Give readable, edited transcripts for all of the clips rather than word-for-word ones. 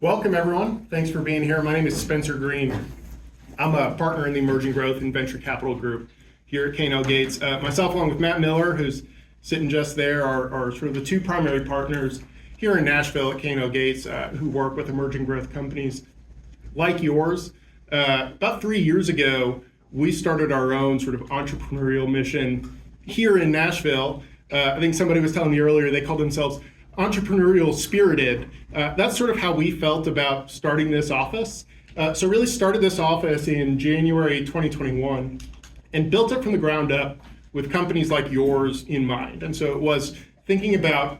Welcome, everyone. Thanks for being here. My name is Spencer Green. I'm a partner in the Emerging Growth and Venture Capital Group here at K&L Gates. Myself, along with Matt Miller, who's sitting just there, are sort of the two primary partners here in Nashville at K&L Gates who work with emerging growth companies like yours. About 3 years ago, we started our own sort of entrepreneurial mission here in Nashville. I think somebody was telling me earlier, they called themselves entrepreneurial spirited. That's sort of how we felt about starting this office. So really started this office in January 2021 and built it from the ground up with companies like yours in mind. And so it was thinking about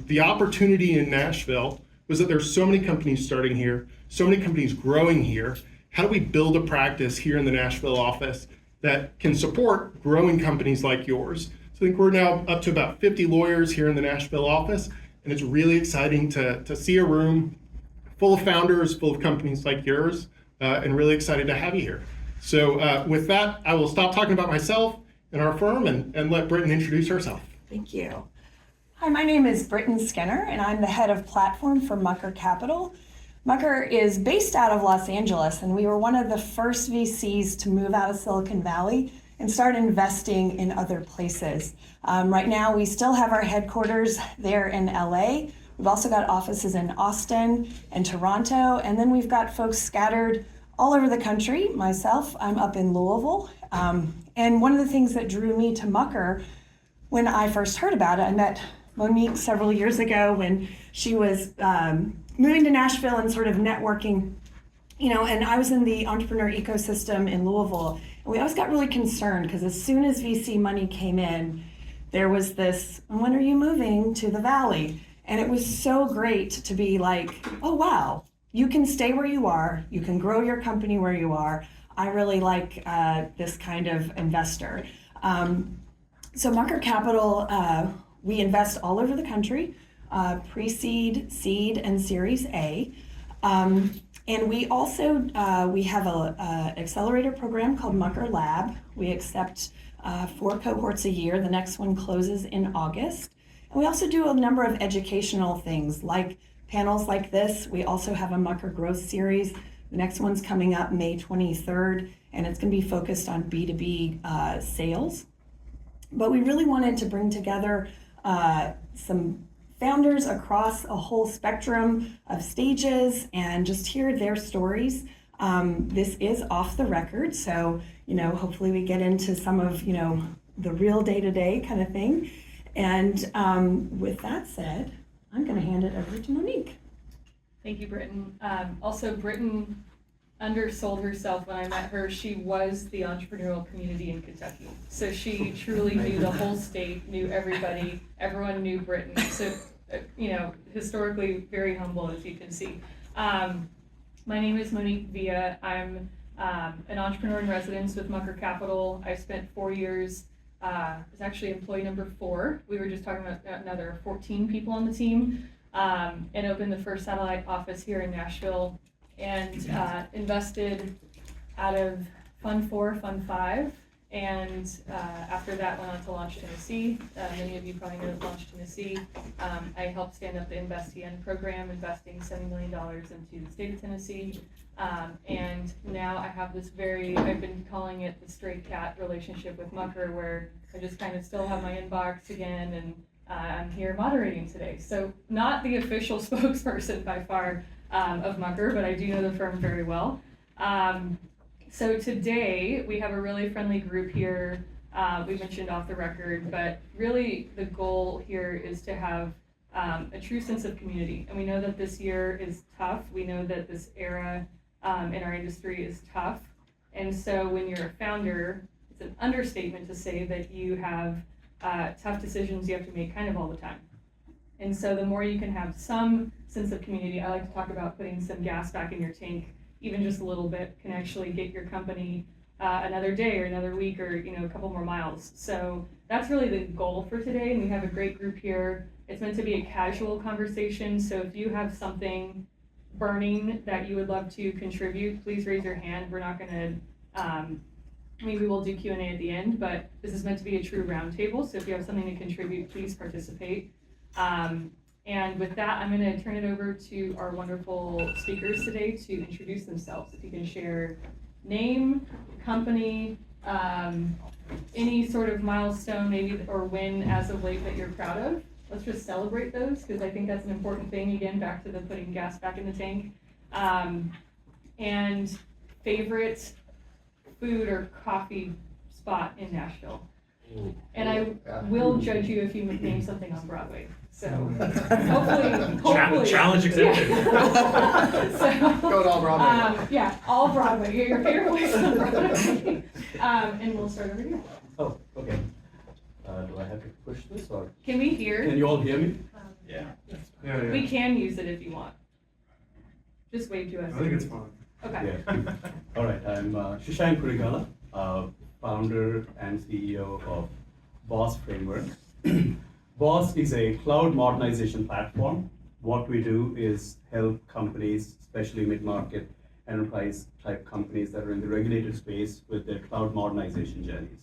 the opportunity in Nashville was that there's so many companies starting here, so many companies growing here. How do we build a practice here in the Nashville office that can support growing companies like yours? So I think we're now up to about 50 lawyers here in the Nashville office. And it's really exciting to see a room full of founders, full of companies like yours, and really excited to have you here. So with that, I will stop talking about myself and our firm and let Britton introduce herself. Thank you. Hi, my name is Britton Skinner, and I'm the head of platform for Mucker Capital. Mucker is based out of Los Angeles, and we were one of the first VCs to move out of Silicon Valley and start investing in other places. Right now, we still have our headquarters there in LA. We've also got offices in Austin and Toronto, and then we've got folks scattered all over the country. Myself, I'm up in Louisville. And one of the things that drew me to Mucker when I first heard about it, I met Monique several years ago when she was moving to Nashville and sort of networking, and I was in the entrepreneur ecosystem in Louisville. And we always got really concerned because as soon as VC money came in, there was this, when are you moving to the Valley? And it was so great to be like, oh, wow, you can stay where you are. You can grow your company where you are. I really like this kind of investor. So Mucker Capital, we invest all over the country, pre-seed, seed, and Series A. And we also, we have an accelerator program called Mucker Lab. We accept 4 cohorts a year. The next one closes in August. And we also do a number of educational things like panels like this. We also have a Mucker Growth Series. The next one's coming up May 23rd, and it's going to be focused on B2B sales. But we really wanted to bring together some founders across a whole spectrum of stages and just hear their stories. This is off the record, so hopefully we get into some of the real day-to-day kind of thing. And with that said, I'm going to hand it over to Monique. Thank you, Britton. Also, Britton undersold herself when I met her. She was the entrepreneurial community in Kentucky. So she truly knew the whole state, knew everybody, everyone knew Britton. So, historically very humble, as you can see. My name is Monique Villa. I'm an entrepreneur in residence with Mucker Capital. I spent 4 years, I was actually employee number 4. We were just talking about another 14 people on the team, and opened the first satellite office here in Nashville, and invested out of Fund 4, Fund 5, and after that went on to Launch Tennessee. Many of you probably know Launch Tennessee. I helped stand up the InvestTN program, investing $70 million into the state of Tennessee. And now I have this I've been calling it the straight cat relationship with Mucker, where I just kind of still have my inbox again, and I'm here moderating today. So not the official spokesperson by far of Mucker, but I do know the firm very well. So today we have a really friendly group here. We mentioned off the record, but really the goal here is to have a true sense of community. And we know that this year is tough. We know that this era in our industry is tough. And so when you're a founder, it's an understatement to say that you have tough decisions you have to make kind of all the time. And so the more you can have some sense of community, I like to talk about putting some gas back in your tank, even just a little bit, can actually get your company another day or another week or a couple more miles. So that's really the goal for today, and we have a great group here. It's meant to be a casual conversation, so if you have something burning that you would love to contribute, please raise your hand. We're not going to, maybe we'll do Q&A at the end, but this is meant to be a true roundtable, so if you have something to contribute, please participate. And with that, I'm going to turn it over to our wonderful speakers today to introduce themselves. If you can share name, company, any sort of milestone maybe or win as of late that you're proud of. Let's just celebrate those, because I think that's an important thing. Again, back to the putting gas back in the tank. And favorite food or coffee spot in Nashville. And I will judge you if you name something on Broadway. So hopefully. Challenge accepted. So, Go to all Broadway. yeah, all Broadway. Your favorite place on Broadway. And we'll start over here. Oh, okay. Do I have to push this or? Can we hear? Can you all hear me? Yeah. We can use it if you want. Just wave to us. I think it's fun. Okay. Yeah. All right, I'm Sashank Purighalla, founder and CEO of Boss Framework. Boss is a cloud modernization platform. What we do is help companies, especially mid-market enterprise type companies that are in the regulated space with their cloud modernization journeys.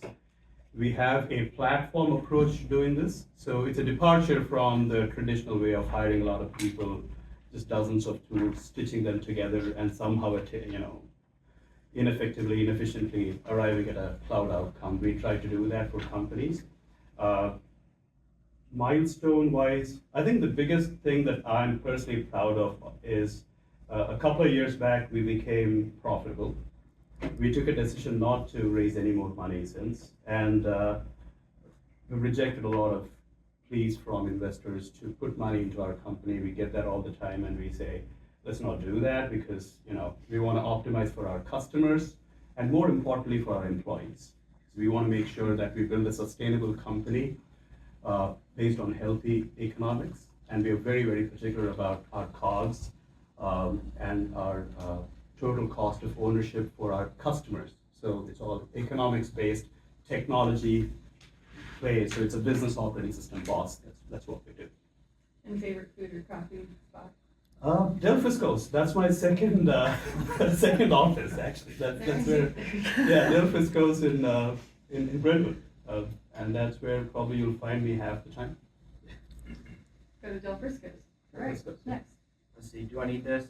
We have a platform approach to doing this. So it's a departure from the traditional way of hiring a lot of people, just dozens of tools, stitching them together and somehow, ineffectively, inefficiently arriving at a cloud outcome. We try to do that for companies. Milestone-wise, I think the biggest thing that I'm personally proud of is a couple of years back, we became profitable. We took a decision not to raise any more money since, and we rejected a lot of pleas from investors to put money into our company. We get that all the time, and we say, let's not do that because we want to optimize for our customers and more importantly for our employees. So we want to make sure that we build a sustainable company based on healthy economics, and we are very, very particular about our COGS and our total cost of ownership for our customers. So it's all economics-based technology play. So it's a business operating system, Boss. That's what we do. And favorite food or coffee spot? Del Frisco's. That's my second second office actually. That's where, yeah, Del Frisco's in Brentwood, and that's where probably you'll find me half the time. Go to Del Frisco's. All right, next. Let's see, do I need this?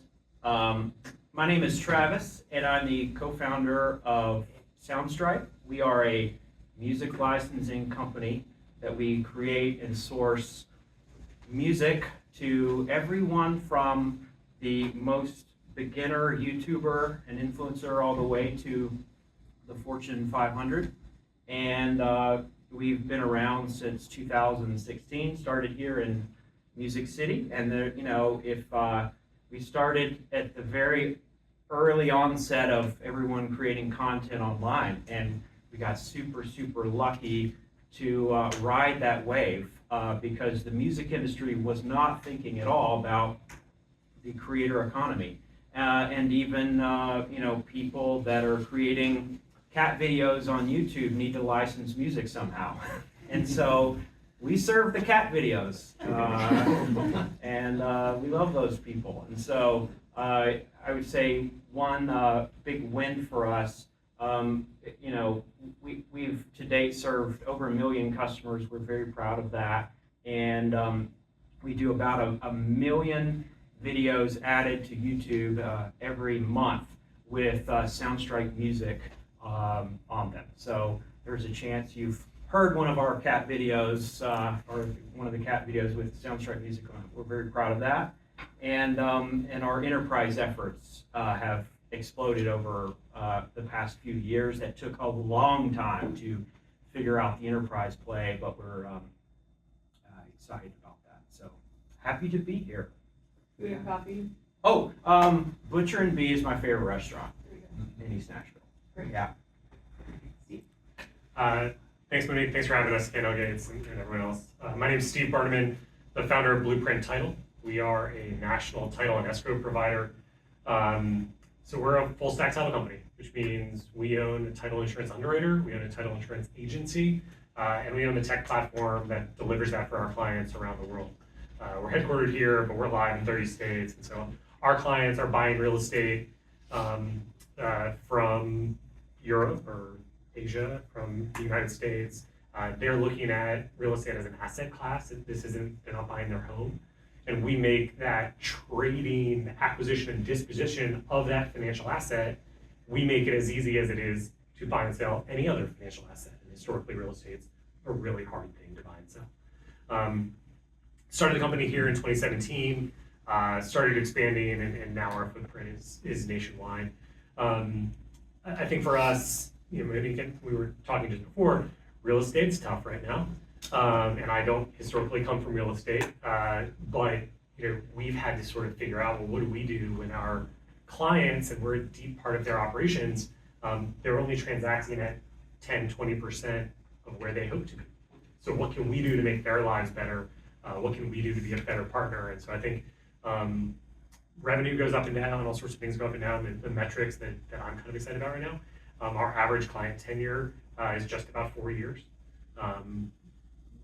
My name is Travis, and I'm the co-founder of Soundstripe. We are a music licensing company that we create and source music to everyone from the most beginner YouTuber and influencer all the way to the Fortune 500. And we've been around since 2016, started here in Music City. And if we started at the very early onset of everyone creating content online, and we got super, super lucky to ride that wave because the music industry was not thinking at all about the creator economy. And even people that are creating cat videos on YouTube need to license music somehow. And so we serve the cat videos, and we love those people. And so I would say one big win for us, we've to date served over 1 million customers. We're very proud of that. And we do about a million videos added to YouTube every month with Soundstripe music on them. So there's a chance you've heard one of our cat videos or one of the cat videos with Soundstripe music on it. We're very proud of that. And our enterprise efforts have exploded over the past few years. That took a long time to figure out the enterprise play, but we're excited about that. So happy to be here. Food and coffee. Oh, Butcher and Bee is my favorite restaurant in East Nashville. Great. Yeah. Thanks, Monique. Thanks for having us, Kano Gates, and everyone else. My name is Steve Berneman, the founder of Blueprint Title. We are a national title and escrow provider. So we're a full stack title company, which means we own a title insurance underwriter, we own a title insurance agency, and we own the tech platform that delivers that for our clients around the world. We're headquartered here, but we're live in 30 states. And so our clients are buying real estate from Europe or Asia, from the United States. They're looking at real estate as an asset class. They're not buying their home. and we make that trading, acquisition, and disposition of that financial asset, we make it as easy as it is to buy and sell any other financial asset. And historically, real estate's a really hard thing to buy and sell. Started the company here in 2017, started expanding, and now our footprint is nationwide. I think for us, maybe again, we were talking just before, real estate's tough right now. And I don't historically come from real estate, but we've had to sort of figure out, well, what do we do when our clients, and we're a deep part of their operations, they're only transacting at 10, 20% of where they hope to be. So what can we do to make their lives better? What can we do to be a better partner? And so I think revenue goes up and down, all sorts of things go up and down. The metrics that I'm kind of excited about right now, our average client tenure is just about 4 years.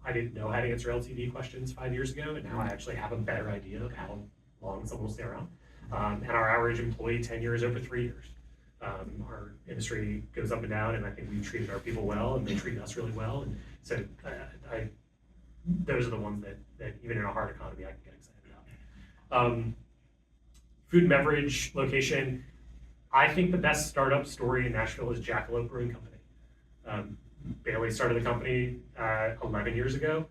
I didn't know how to answer LTV questions 5 years ago, and now I actually have a better idea of how long someone will stay around. And our average employee tenure is over 3 years. Our industry goes up and down, and I think we've treated our people well, and they treat us really well. And so those are the ones that even in a hard economy, I can get excited about. Food and beverage location. I think the best startup story in Nashville is Jackalope Brewing Company. Bailey started the company 11 years ago.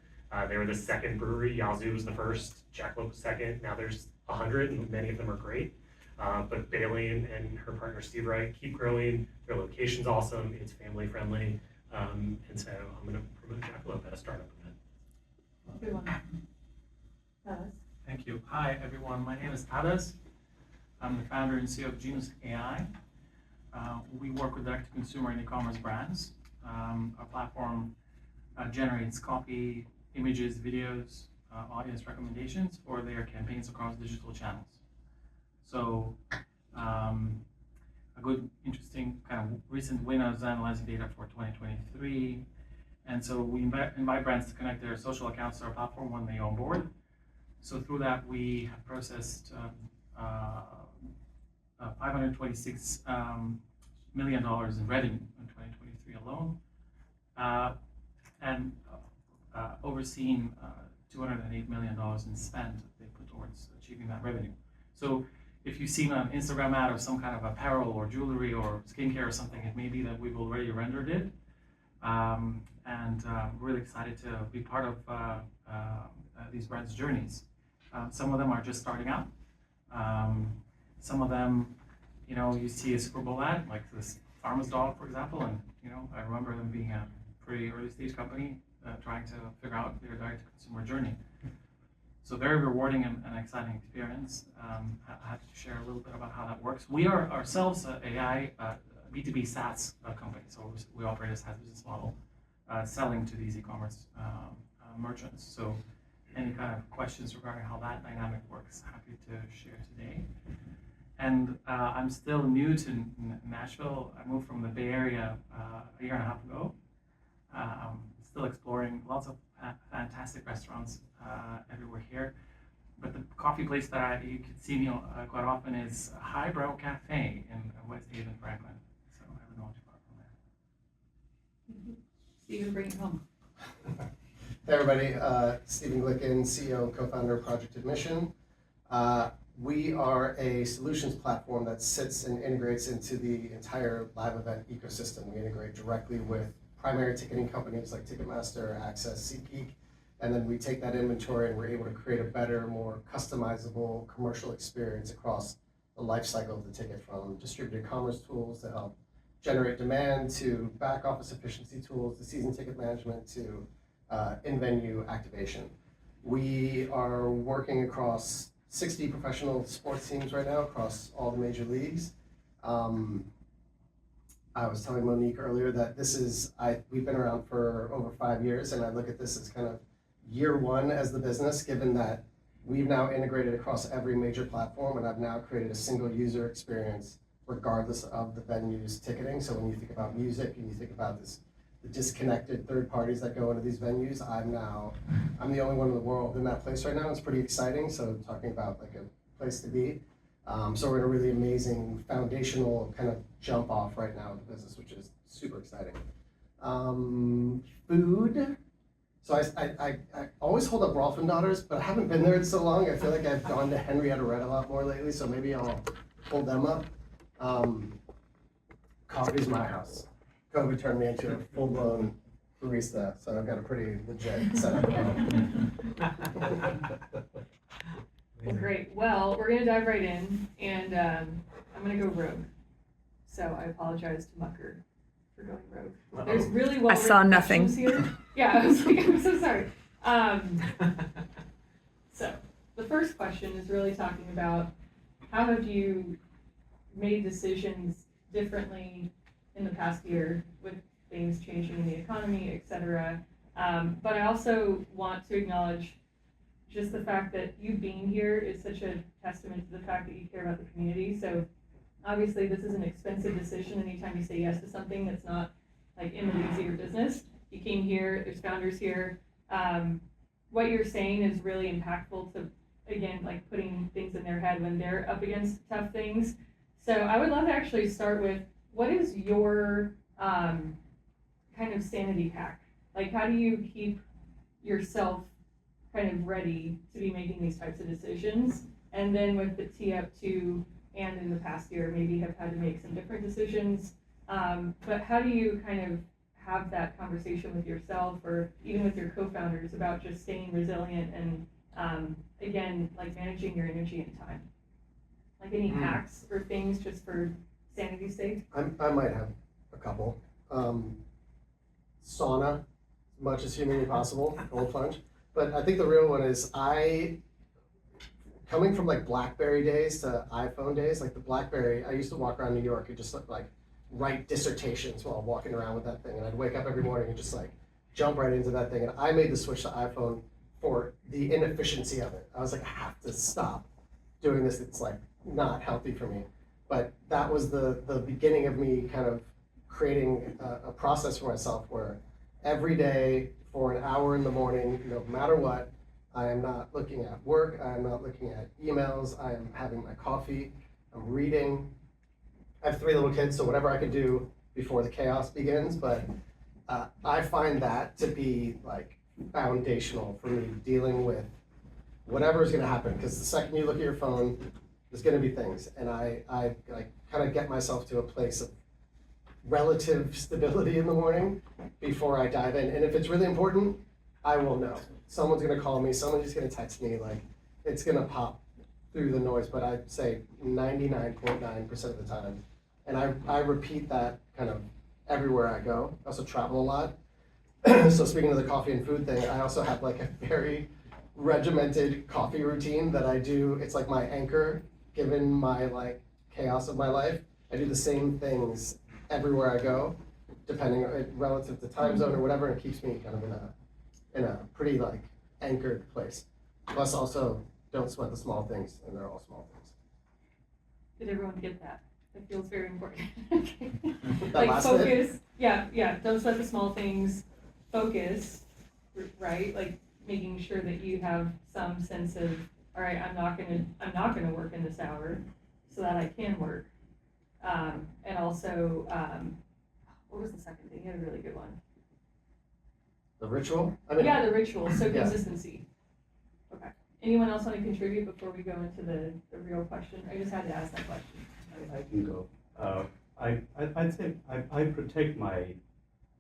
They were the second brewery. Yazoo was the first. Jackalope was second. Now there's 100, and many of them are great. But Bailey and her partner Steve Wright keep growing. Their location's awesome. It's family friendly. And so I'm going to promote Jackalope at a startup event. Good one. Tadas. Thank you. Hi, everyone. My name is Tadas. I'm the founder and CEO of Genus AI. We work with direct-to-consumer and e-commerce brands. Our platform generates copy, images, videos, audience recommendations for their campaigns across digital channels. So a good, interesting kind of recent win I was analyzing data for 2023. And so we invite brands to connect their social accounts to our platform when they onboard. So through that, we have processed $526 million in revenue in 2023 alone, and overseen $208 million in spend that they put towards achieving that revenue. So if you've seen an Instagram ad of some kind of apparel or jewelry or skincare or something, it may be that we've already rendered it. And really excited to be part of these brands' journeys. Some of them are just starting out. Some of them, you see a Super Bowl ad, like this Farmer's Dog, for example, and I remember them being a pretty early stage company trying to figure out their direct-to-consumer journey. So very rewarding and exciting experience. I have to share a little bit about how that works. We are ourselves an AI B2B SaaS company, so we operate a SaaS business model, selling to these e-commerce merchants. So any kind of questions regarding how that dynamic works, happy to share today. And I'm still new to Nashville. I moved from the Bay Area a year and a half ago. Still exploring lots of fantastic restaurants everywhere here. But the coffee place that you can see me quite often is Highbrow Cafe in West Haven, Franklin. So I live not too far from there. Stephen, bring it home. Hey everybody, Stephen Glicken, CEO and co-founder of Project Admission. We are a solutions platform that sits and integrates into the entire live event ecosystem. We integrate directly with primary ticketing companies like Ticketmaster, Access, SeatGeek, and then we take that inventory and we're able to create a better, more customizable commercial experience across the life cycle of the ticket, from distributed commerce tools to help generate demand, to back office efficiency tools, to season ticket management, to in-venue activation. We are working across 60 professional sports teams right now across all the major leagues. I was telling Monique earlier that we've been around for over 5 years, and I look at this as kind of year one as the business, given that we've now integrated across every major platform, and I've now created a single user experience regardless of the venue's ticketing. So when you think about music and you think about the disconnected third parties that go into these venues, I'm the only one in the world in that place right now. It's pretty exciting. So talking about like a place to be. So we're in a really amazing foundational kind of jump off right now in the business, which is super exciting. Food. So I always hold up Rolf and Daughters, but I haven't been there in so long. I feel like I've gone to Henrietta Red a lot more lately, so maybe I'll hold them up. Coffee's my house. COVID turned me into a full-blown barista, so I've got a pretty legit setup. Well, great. Well, we're gonna dive right in, and I'm gonna go rogue. So I apologize to Mucker for going rogue. There's really well. I saw nothing. Here. Yeah, I was like, I'm so sorry. So the first question is really talking about how have you made decisions differently in the past year with things changing in the economy, et cetera. But I also want to acknowledge just the fact that you being here is such a testament to the fact that you care about the community. So obviously this is an expensive decision anytime you say yes to something that's not like in the weeds of your business. You came here, there's founders here. What you're saying is really impactful to, again, like putting things in their head when they're up against tough things. So I would love to actually start with, what is your kind of sanity hack? Like, how do you keep yourself kind of ready to be making these types of decisions? And then with the tee up to, and in the past year, maybe have had to make some different decisions. But how do you kind of have that conversation with yourself or even with your co-founders about just staying resilient and, again, like managing your energy and time? Like any hacks or things just for sanity's sake? I might have a couple. Sauna, as much as humanly possible, cold plunge. But I think the real one is coming from like BlackBerry days to iPhone days, like the BlackBerry, I used to walk around New York and just like write dissertations while walking around with that thing. And I'd wake up every morning and just like jump right into that thing. And I made the switch to iPhone for the inefficiency of it. I was like, I have to stop doing this. It's like not healthy for me. But that was the beginning of me kind of creating a process for myself where every day for an hour in the morning, no matter what, I am not looking at work, I am not looking at emails, I am having my coffee, I'm reading. I have 3 little kids, so whatever I can do before the chaos begins, but I find that to be like foundational for me dealing with whatever is gonna happen, because the second you look at your phone, there's gonna be things, and I like kind of get myself to a place of relative stability in the morning before I dive in. And if it's really important, I will know. Someone's gonna call me, someone's just gonna text me, like it's gonna pop through the noise, but I'd say 99.9% of the time. And I repeat that kind of everywhere I go. I also travel a lot. So speaking of the coffee and food thing, I also have like a very regimented coffee routine that I do. It's like my anchor, given my like chaos of my life. I do the same things everywhere I go, depending relative to time zone or whatever, and it keeps me kind of in a pretty like anchored place. Plus also don't sweat the small things, and they're all small things. Did everyone get that? It feels very important. Okay. That Like last focus, bit? yeah, don't sweat the small things, focus, right? Like making sure that you have some sense of, all right, I'm not gonna work in this hour so that I can work. And also, what was the second thing? You had a really good one. The ritual? I mean, Yeah, the ritual, so Yeah. consistency. Okay. Anyone else want to contribute before we go into the real question? I just had to ask that question. I can go. I'd say I protect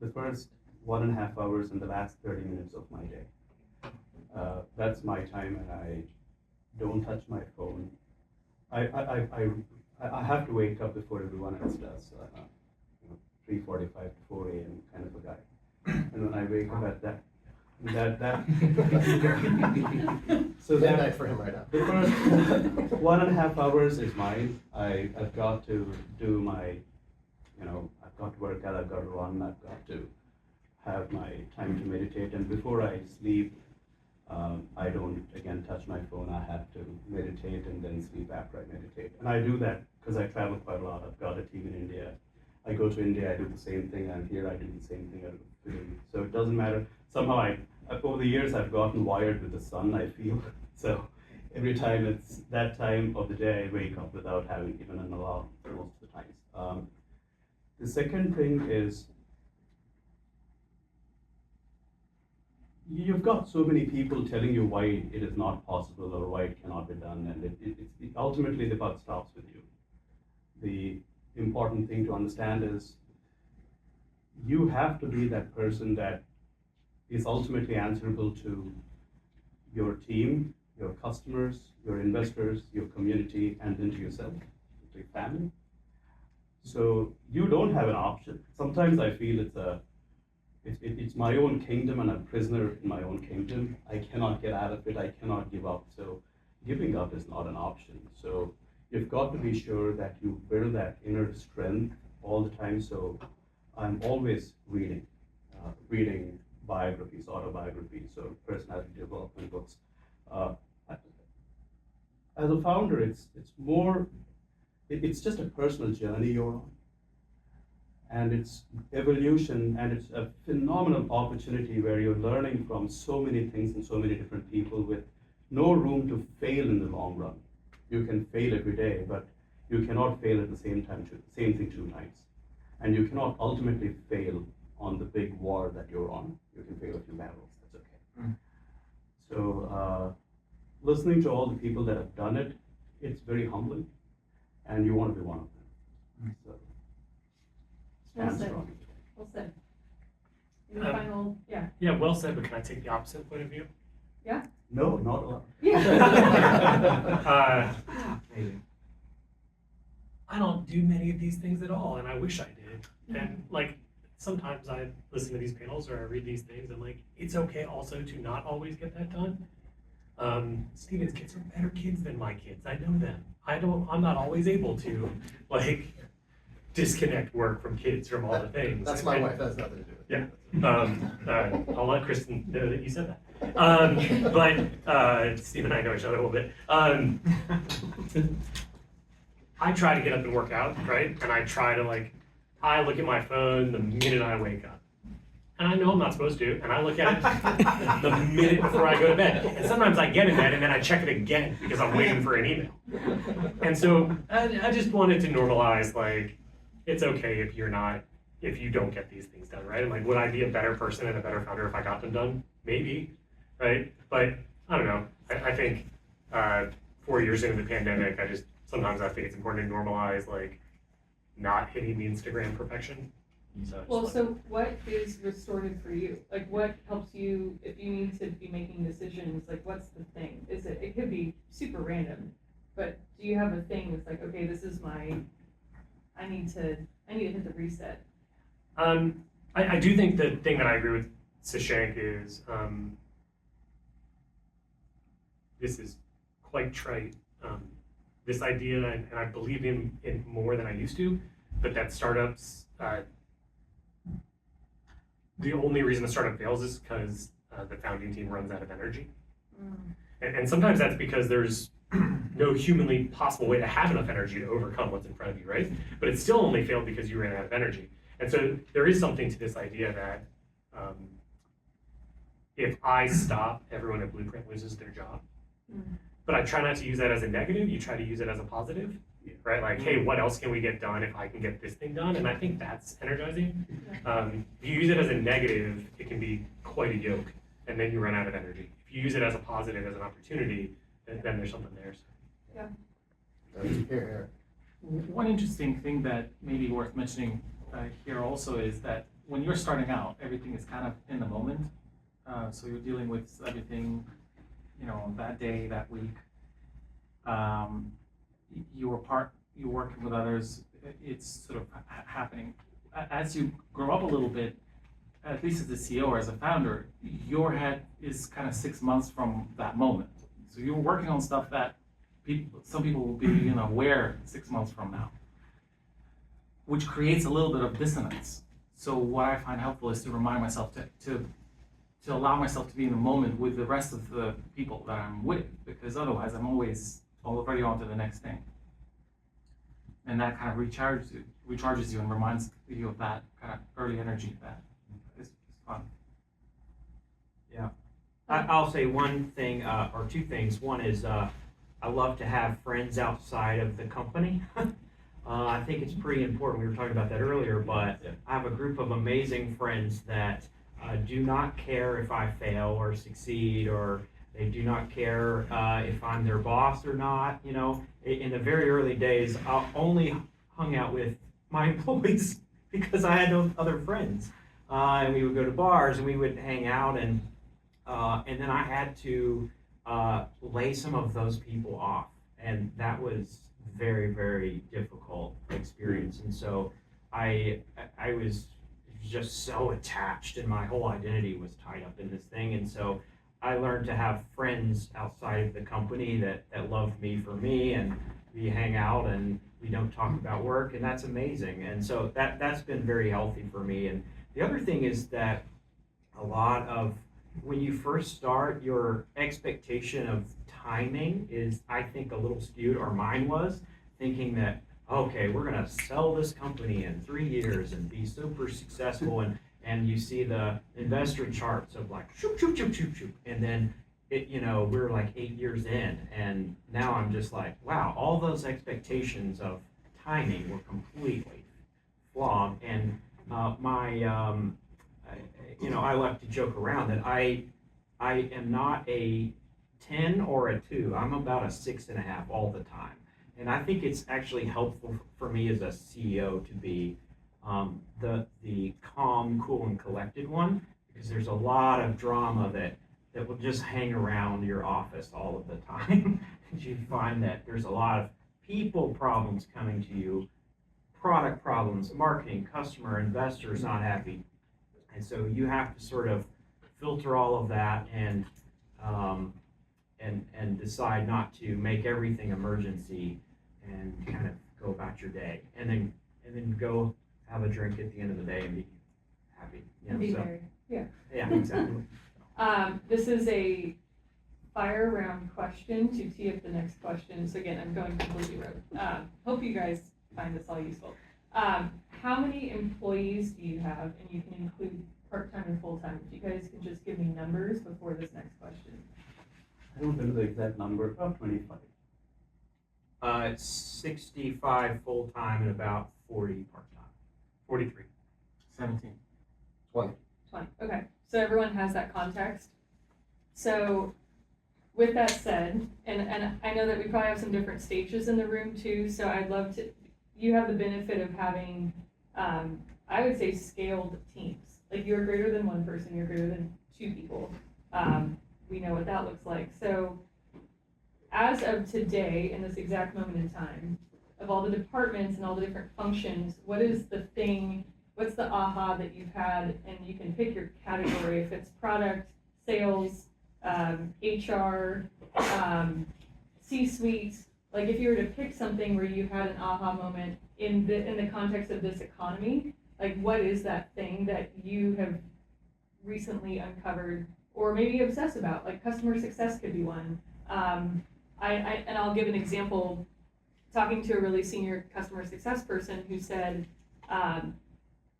the first 1.5 hours and the last 30 minutes of my day. That's my time, and I don't touch my phone. I have to wake up before everyone else does. 3:45 to 4 a.m. kind of a guy. And when I wake up at that. So midnight for him right now. the first 1.5 hours is mine. I've got to do my, I've got to work out, I've got to run, I've got to have my time to meditate. And before I sleep, I don't, again, touch my phone. I have to meditate and then sleep after I meditate. And I do that because I travel quite a lot. I've got a team in India. I go to India, I do the same thing. I'm here, I do the same thing. So it doesn't matter. Somehow over the years, I've gotten wired with the sun, I feel. So every time it's that time of the day, I wake up without having even an alarm most of the times. The second thing is you've got so many people telling you why it is not possible or why it cannot be done, and ultimately the buck stops with you. The important thing to understand is you have to be that person that is ultimately answerable to your team, your customers, your investors, your community, and then to yourself, to your family. So you don't have an option. Sometimes I feel it's my own kingdom and I'm a prisoner in my own kingdom. I cannot get out of it, I cannot give up. So giving up is not an option. So you've got to be sure that you build that inner strength all the time. So I'm always reading biographies, autobiographies, or personality development books. As a founder, it's just a personal journey you're on. And it's evolution, and it's a phenomenal opportunity where you're learning from so many things and so many different people with no room to fail in the long run. You can fail every day, but you cannot fail at the same thing 2 times. And you cannot ultimately fail on the big war that you're on. You can fail a few battles, that's okay. So listening to all the people that have done it, it's very humbling, and you want to be one of them. So, Well stand said. strong. Well said. Any final, yeah. Yeah, well said, but can I take the opposite point of view? No, not allowed. Uh, Maybe. I don't do many of these things at all, and I wish I did. And like, sometimes I listen to these panels or I read these things, and like, it's okay also to not always get that done. Steven's kids are better kids than my kids. I know them. I'm not always able to like disconnect work from kids from all the things. That's my And- wife, that has nothing to do with it. Yeah. I'll let Kristen know that you said that. But Steve and I know each other a little bit. I try to get up and work out, right? And I try to I look at my phone the minute I wake up. And I know I'm not supposed to, and I look at it the minute before I go to bed. And sometimes I get in bed and then I check it again because I'm waiting for an email. And so I just wanted to normalize, it's okay if you don't get these things done, right? And would I be a better person and a better founder if I got them done? Maybe, right? But I don't know. I think 4 years into the pandemic, sometimes I think it's important to normalize not hitting the Instagram perfection. So what is restorative for you? What helps you if you need to be making decisions? What's the thing? It could be super random, but do you have a thing that's okay, this is I need to hit the reset? I do think the thing that I agree with Sashank is this is quite trite. This idea, and I believe in more than I used to, but that startups, the only reason a startup fails is because the founding team runs out of energy. And sometimes that's because there's no humanly possible way to have enough energy to overcome what's in front of you, right? But it still only failed because you ran out of energy. And so there is something to this idea that if I stop, everyone at Blueprint loses their job. But I try not to use that as a negative. You try to use it as a positive, right? Hey, what else can we get done if I can get this thing done? And I think that's energizing. If you use it as a negative, it can be quite a yoke, and then you run out of energy. If you use it as a positive, as an opportunity, then there's something there. So. Here. One interesting thing that may be worth mentioning here also is that when you're starting out, everything is kind of in the moment. So you're dealing with everything, that day, that week. You're working with others. It's sort of happening. As you grow up a little bit, at least as a CEO or as a founder, your head is kind of 6 months from that moment. So you're working on stuff that some people will be aware 6 months from now, which creates a little bit of dissonance. So what I find helpful is to remind myself to allow myself to be in the moment with the rest of the people that I'm with, because otherwise I'm always already on to the next thing. And that kind of recharges you and reminds you of that kind of early energy that is fun. Yeah. I'll say one thing, or two things. One is I love to have friends outside of the company. I think it's pretty important. We were talking about that earlier, but I have a group of amazing friends that do not care if I fail or succeed, or they do not care if I'm their boss or not. You know, in the very early days, I only hung out with my employees because I had no other friends. And we would go to bars and we would hang out, and then I had to lay some of those people off, and that was very, very difficult experience. And so I was just so attached, and my whole identity was tied up in this thing. And so I learned to have friends outside of the company that loved me for me, and we hang out and we don't talk about work, and that's amazing. And so that's been very healthy for me. And the other thing is that a lot of, when you first start, your expectation of timing is, I think, a little skewed, or mine was, thinking that, okay, we're gonna sell this company in 3 years and be super successful, and you see the investor charts of like, shoop, shoop, shoop, shoop, shoop, and then we're like 8 years in, and now I'm just like, wow, all those expectations of timing were completely flawed. And I like to joke around that I am not a 10 or a 2. I'm about a 6.5 all the time. And I think it's actually helpful for me as a CEO to be the calm, cool, and collected one, because there's a lot of drama that will just hang around your office all of the time. And you find that there's a lot of people problems coming to you, product problems, marketing, customer, investors not happy. And so you have to sort of filter all of that and decide not to make everything emergency, and kind of go about your day, and then go have a drink at the end of the day and be happy. And be married. Yeah. Yeah, exactly. This is a fire round question to tee up the next question. So again, I'm going completely rogue. Hope you guys find this all useful. How many employees do you have? And you can include part-time and full-time. If you guys can just give me numbers before this next question. I don't know the exact number, about 25. 65 full-time and about 40 part-time. 43. 17. 20. 20. Okay. So everyone has that context. So with that said, and I know that we probably have some different stages in the room too, so I'd love to, you have the benefit of having, I would say, scaled teams. Like, you're greater than one person, you're greater than 2 people. We know what that looks like. So as of today, in this exact moment in time, of all the departments and all the different functions, what is the thing, what's the aha that you've had? And you can pick your category, if it's product, sales, HR, C-suite. Like, if you were to pick something where you had an aha moment in the context of this economy, like, what is that thing that you have recently uncovered or maybe obsess about? Like, customer success could be one. And I'll give an example, talking to a really senior customer success person who said,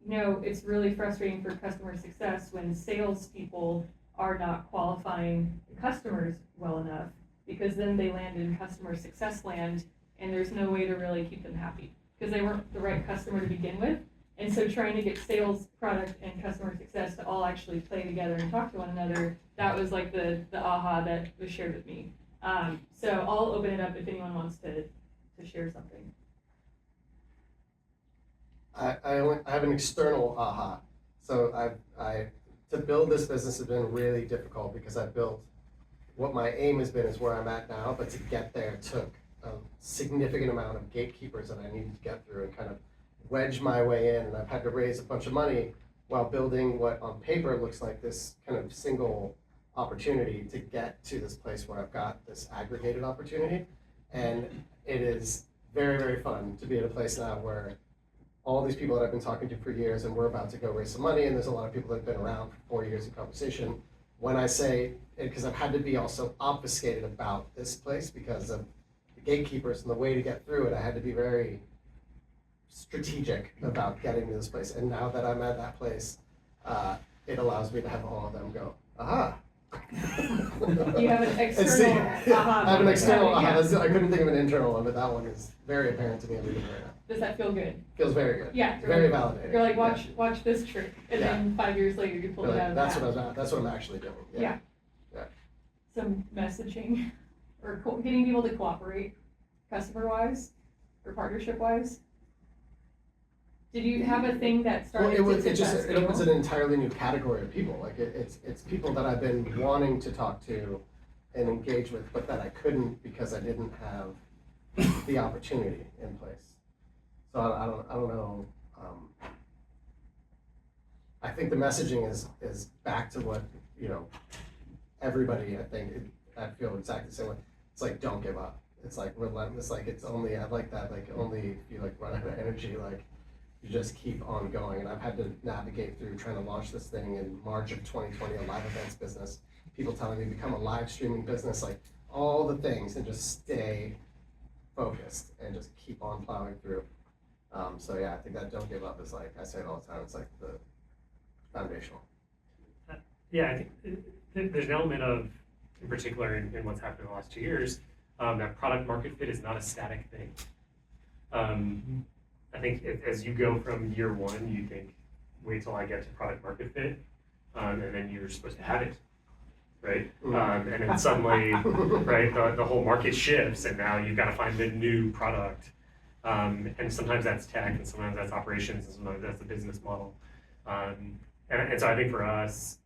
it's really frustrating for customer success when salespeople are not qualifying the customers well enough, because then they land in customer success land and there's no way to really keep them happy because they weren't the right customer to begin with. And so trying to get sales, product, and customer success to all actually play together and talk to one another, that was like the aha that was shared with me. So I'll open it up if anyone wants to share something. I have an external aha. So to build this business has been really difficult, because I built what my aim has been is where I'm at now, but to get there took a significant amount of gatekeepers that I needed to get through and kind of wedge my way in. And I've had to raise a bunch of money while building what on paper looks like this kind of single opportunity to get to this place where I've got this aggregated opportunity. And it is very, very fun to be at a place now where all these people that I've been talking to for years, and we're about to go raise some money, and there's a lot of people that have been around for 4 years in conversation. When I say, because I've had to be also obfuscated about this place because of the gatekeepers and the way to get through it, I had to be very strategic about getting to this place. And now that I'm at that place, it allows me to have all of them go, aha, You have an external aha. I have an external aha. Yeah. I couldn't think of an internal one, but that one is very apparent to me. I'm reading it right now. Does that feel good? Feels very good. Yeah. Very validating. You're like, watch this trick, and Yeah. then 5 years later you pull it out of That's that. that's what I'm actually doing. Yeah. Some messaging, or getting people to cooperate, customer-wise, or partnership-wise. Did you have a thing that Well, started it opens an entirely new category of people. Like it's people that I've been wanting to talk to and engage with, but that I couldn't because I didn't have the opportunity in place. So I don't know. I think the messaging is back to what, everybody, I feel exactly the same way. It's like, don't give up. It's like relentless. Like it's only, I like that, like only if you like run out of energy, like you just keep on going. And I've had to navigate through trying to launch this thing in March of 2020, a live events business. People telling me become a live streaming business, like all the things, and just stay focused and just keep on plowing through. So yeah, I think that don't give up is like, I say it all the time, it's like the foundational. Yeah, I think there's an element of, in particular in what's happened in the last 2 years, that product market fit is not a static thing. I think as you go from year one, you think, wait till I get to product market fit, and then you're supposed to have it, right? And then suddenly, right, the whole market shifts, and now you've got to find the new product. And sometimes that's tech, and sometimes that's operations, and sometimes that's the business model. And so I think for us,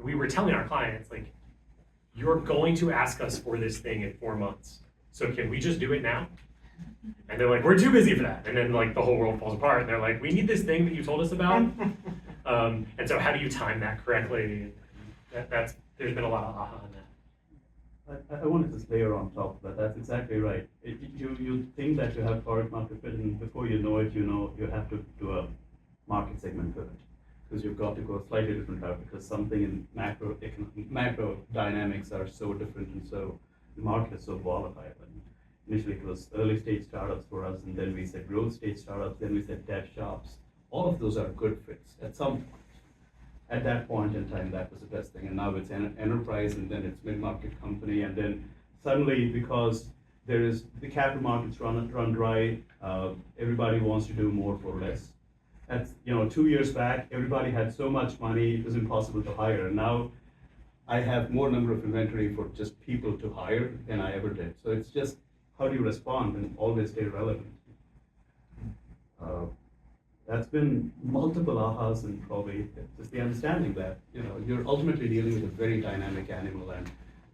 we were telling our clients, like, you're going to ask us for this thing in 4 months. So can we just do it now? And they're like, we're too busy for that. And then like the whole world falls apart. And they're like, we need this thing that you told us about. And so how do you time that correctly? There's been a lot of aha on that. I wanted to layer on top of that. That's exactly right. You think that you have product market fit, and before you know it, you have to do a market segment pivot, because you've got to go a slightly different route, because something in macro dynamics are so different, and so the market is so volatile. And initially it was early stage startups for us, and then we said growth stage startups, then we said dev shops. All of those are good fits at some point. At that point in time, that was the best thing, and now it's an enterprise, and then it's mid-market company, and then suddenly, because there is the capital markets run dry, everybody wants to do more for less. That's 2 years back, everybody had so much money it was impossible to hire, and now I have more number of inventory for just people to hire than I ever did. So it's just how do you respond and always stay relevant. That's been multiple ahas, and probably just the understanding that you're ultimately dealing with a very dynamic animal, and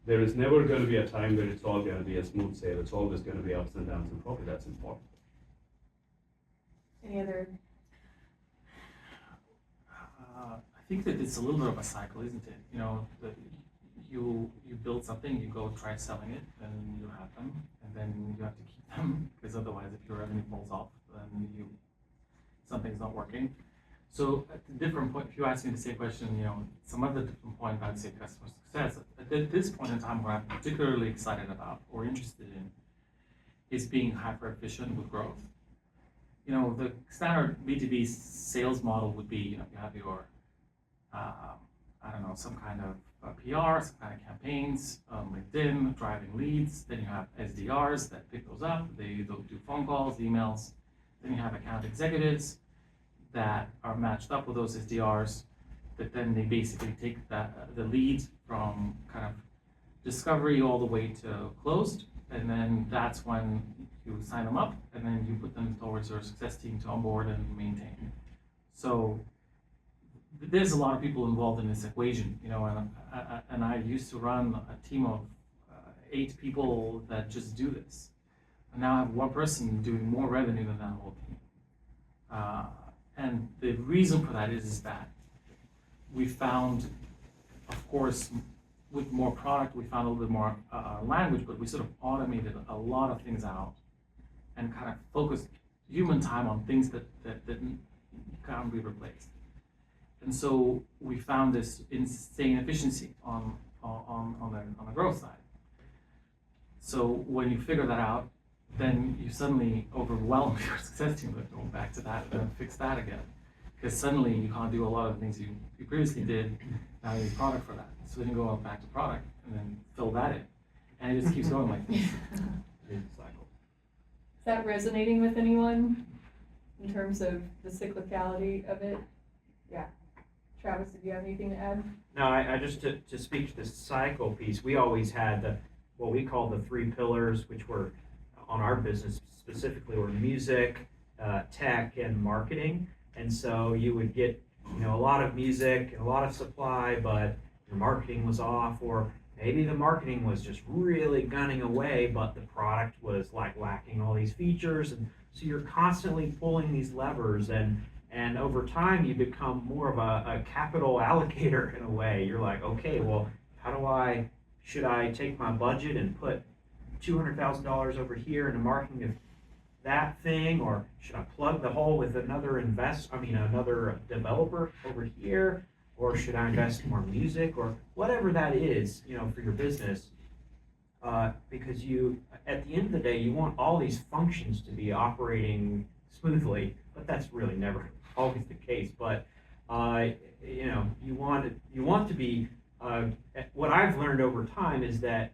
there is never going to be a time where it's all going to be a smooth sail. It's always going to be ups and downs, and probably that's important. Any other? I think that it's a little bit of a cycle, isn't it? You build something, you go try selling it, and you have them, and then you have to keep them, because otherwise, if your revenue falls off, then something's not working. So at the different point, if you ask me the same question, some other different point, I'd say customer success. At this point in time, what I'm particularly excited about or interested in is being hyper efficient with growth. The standard B2B sales model would be, you have your, some kind of PR, some kind of campaigns, LinkedIn, driving leads. Then you have SDRs that pick those up. They do phone calls, emails. Then you have account executives that are matched up with those SDRs, that then they basically take the lead from kind of discovery all the way to closed, and then that's when you sign them up, and then you put them towards your success team to onboard and maintain. So there's a lot of people involved in this equation, and I used to run a team of 8 people that just do this. And now I have one person doing more revenue than that whole team. And the reason for that is that we found, of course, with more product, we found a little bit more language, but we sort of automated a lot of things out and kind of focused human time on things that can't be replaced. And so we found this insane efficiency on the growth side. So when you figure that out, then you suddenly overwhelm your success team with going back to that and then fix that again. Because suddenly you can't do a lot of the things you previously did, now you need product for that. So then you go back to product and then fill that in. And it just keeps going like this. Cycle. Is that resonating with anyone in terms of the cyclicality of it? Yeah. Travis, did you have anything to add? No, I just to speak to the cycle piece, we always had what we call the three pillars, which were on our business specifically were music, tech, and marketing. And so you would get, a lot of music and a lot of supply, but your marketing was off, or maybe the marketing was just really gunning away, but the product was like lacking all these features. And so you're constantly pulling these levers, and over time you become more of a capital allocator in a way. You're like, okay, well, should I take my budget and put $200,000 over here in the marketing of that thing, or should I plug the hole with another developer over here, or should I invest in more music, or whatever that is, for your business? Because at the end of the day, you want all these functions to be operating smoothly, but that's really never always the case. But you want to be. What I've learned over time is that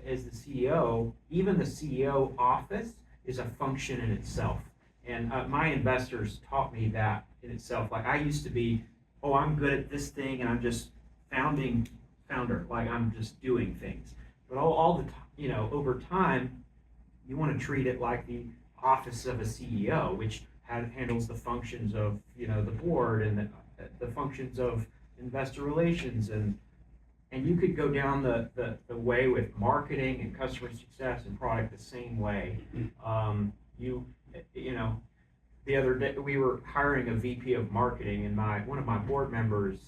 as the CEO, even the CEO office is a function in itself. And my investors taught me that in itself. Like I used to be, I'm good at this thing, and I'm just founder, like I'm just doing things. But all the time, over time, you want to treat it like the office of a CEO, which handles the functions of the board and the functions of investor relations, and you could go down the way with marketing and customer success and product the same way. The other day we were hiring a VP of marketing, and one of my board members,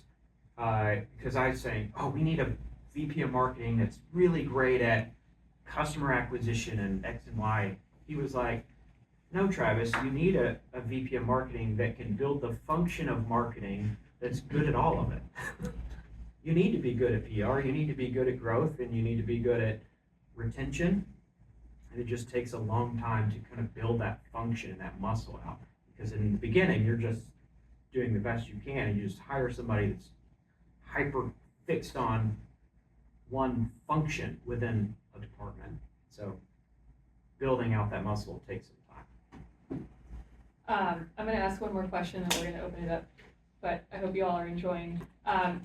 because I was saying, we need a VP of marketing that's really great at customer acquisition and X and Y. He was like, no, Travis, you need a VP of marketing that can build the function of marketing that's good at all of it. You need to be good at PR, you need to be good at growth, and you need to be good at retention. And it just takes a long time to kind of build that function and that muscle out. Because in the beginning, you're just doing the best you can, and you just hire somebody that's hyper fixed on one function within a department. So building out that muscle takes some time. I'm going to ask one more question, and we're going to open it up. But I hope you all are enjoying.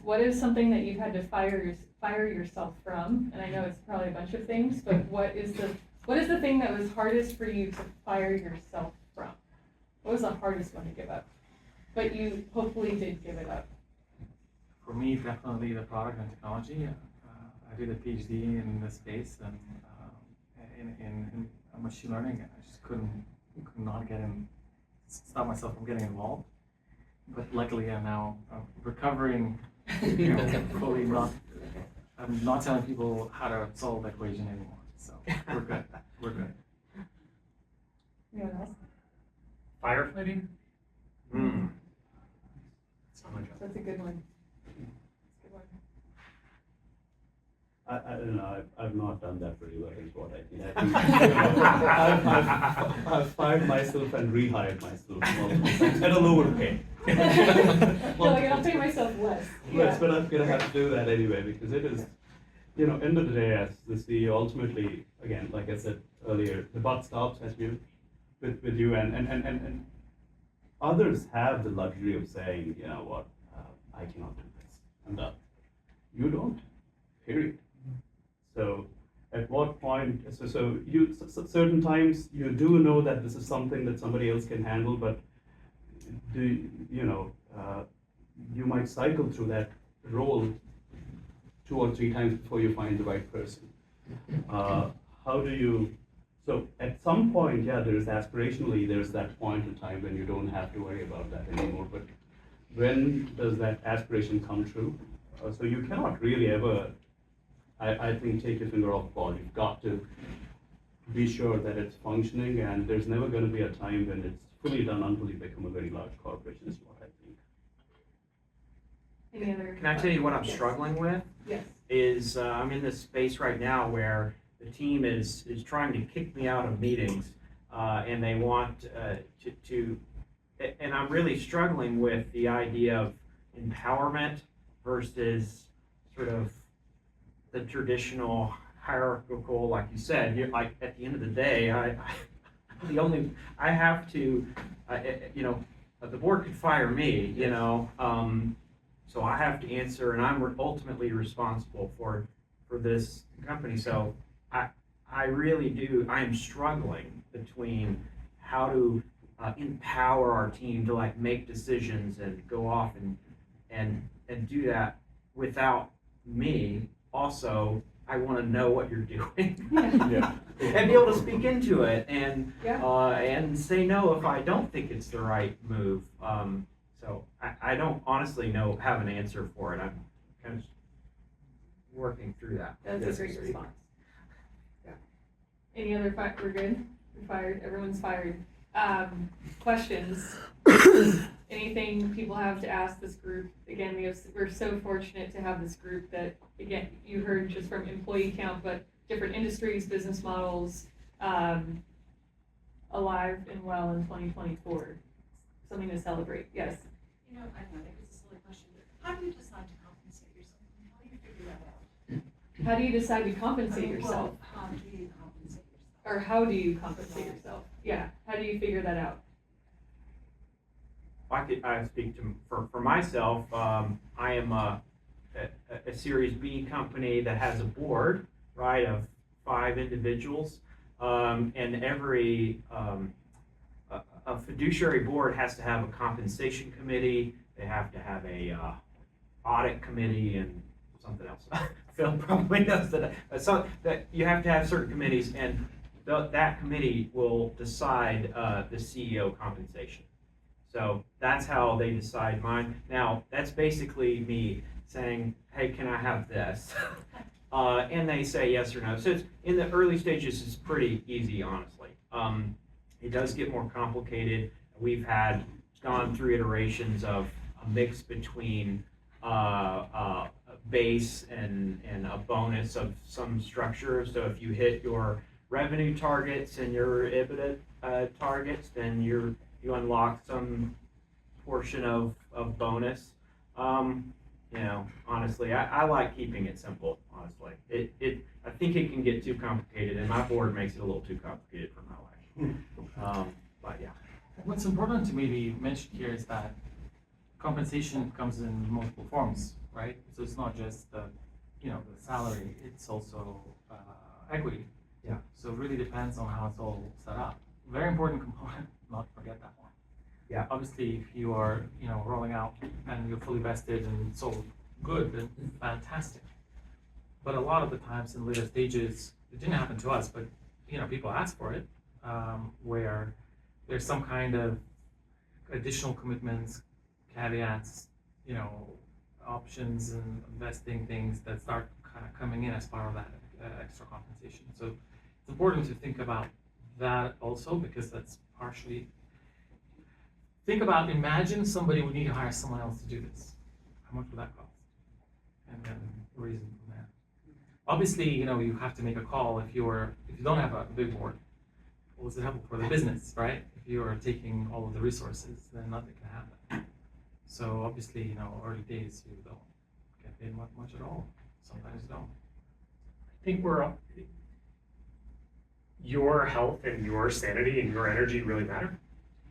What is something that you've had to fire yourself from? And I know it's probably a bunch of things, but what is the thing that was hardest for you to fire yourself from? What was the hardest one to give up? But you hopefully did give it up. For me, definitely the product and technology. I did a PhD in this space and in machine learning. I just could not stop myself from getting involved. But luckily, I'm now recovering. Fully not. I'm not telling people how to solve the equation anymore. So we're good. We're good. Anyone else? Firefighting? That's a good one. I don't know, I've not done that very well, is what I think. I've fired myself and rehired myself multiple times at a lower pay. I'll pay myself less. Yes, but I'm gonna have to do that anyway, because it is, end of the day, as the CEO, ultimately, again, like I said earlier, the buck stops with you, and others have the luxury of saying, I cannot do this, I'm done. You don't, period. So at what point, certain times you do know that this is something that somebody else can handle, but you might cycle through that role 2 or 3 times before you find the right person. So at some point, there's that point in time when you don't have to worry about that anymore, but when does that aspiration come true? So you cannot really ever, I think, take your finger off the ball. You've got to be sure that it's functioning, and there's never going to be a time when it's fully done until you become a very large corporation, is what I think. Any other? Can I tell you what I'm struggling with? Yes. Is I'm in this space right now where the team is trying to kick me out of meetings, and they want and I'm really struggling with the idea of empowerment versus sort of the traditional hierarchical, like you said. Like at the end of the day, I have to, the board could fire me, so I have to answer, and I'm ultimately responsible for this company. So I really do. I am struggling between how to empower our team to like make decisions and go off and do that without me. Also, I want to know what you're doing Yeah. and be able to speak into it and Yeah. and say no if I don't think it's the right move. So I don't honestly have an answer for it. I'm kind of working through that. That's a great response. Yeah. Any other we're good? We're fired. Everyone's fired. Questions? Anything people have to ask this group? Again, we're so fortunate to have this group that, again, you heard just from employee count, but different industries, business models, alive and well in 2024. Something to celebrate. Yes. I know it's a silly question, but how do you decide to compensate yourself? How do you figure that out? How do you decide to compensate yourself? Well, how do you compensate yourself? Or how do you compensate yourself? Yeah. How do you figure that out? I speak for myself. I am a Series B company that has a board, right, of 5 individuals, and every a fiduciary board has to have a compensation committee. They have to have a audit committee and something else. Phil probably knows that. So that you have to have certain committees, and that committee will decide the CEO compensation. So that's how they decide mine. Now, that's basically me saying, hey, can I have this? And they say yes or no. So it's, in the early stages, it's pretty easy, honestly. It does get more complicated. We've gone through iterations of a mix between base and a bonus of some structure. So if you hit your revenue targets and your EBITDA targets, then you unlock some portion of bonus. Honestly, I like keeping it simple, honestly. I think it can get too complicated, and my board makes it a little too complicated for my life. But yeah. What's important to maybe mention here is that compensation comes in multiple forms, right? So it's not just the salary, it's also equity. Yeah. So it really depends on how it's all set up. Very important component, not to forget that one. Yeah. Obviously, if you are, rolling out and you're fully vested and so good, then fantastic. But a lot of the times in later stages, it didn't happen to us, but people ask for it, where there's some kind of additional commitments, caveats, options and vesting things that start kind of coming in as part of that extra compensation. So it's important to think about that also, because that's partially. Imagine somebody would need to hire someone else to do this. How much would that cost? And then reason from there. Obviously, you have to make a call if you don't have a big board. What was it helpful for the business, right? If you are taking all of the resources, then nothing can happen. So obviously, early days you don't get paid much at all. Sometimes you don't. I think your health and your sanity and your energy really matter.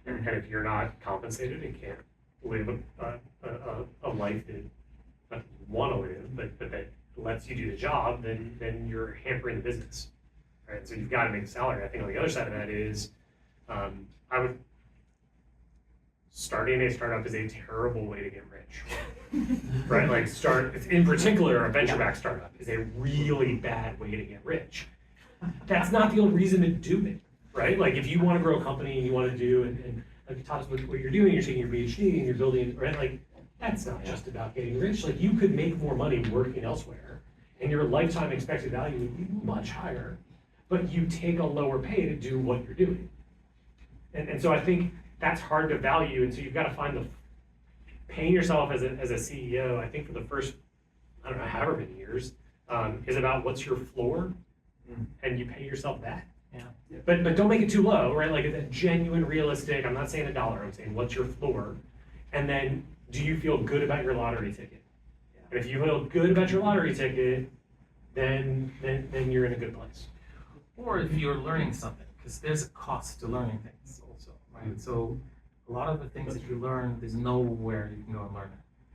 And if you're not compensated and can't live a life that you want to live, but that lets you do the job, then you're hampering the business, right? So you've got to make a salary. I think on the other side of that is, starting a startup is a terrible way to get rich, right? Like in particular, a venture-backed startup is a really bad way to get rich. That's not the only reason to do it. Right? Like if you want to grow a company and you want to do, and like Tadas, what you're doing, you're taking your PhD and you're building, right? Like that's not just about getting rich. Like you could make more money working elsewhere and your lifetime expected value would be much higher, but you take a lower pay to do what you're doing. And so I think that's hard to value. And so you've got to find paying yourself as a CEO, I think for the first, I don't know, however many years, is about what's your floor and you pay yourself that. Yeah. But don't make it too low, right? Like it's a genuine, realistic. I'm not saying $1. I'm saying what's your floor, and then do you feel good about your lottery ticket? And if you feel good about your lottery ticket, then you're in a good place. Or if you're learning something, because there's a cost to learning things also, right? So a lot of the things that you learn, there's nowhere you can go and learn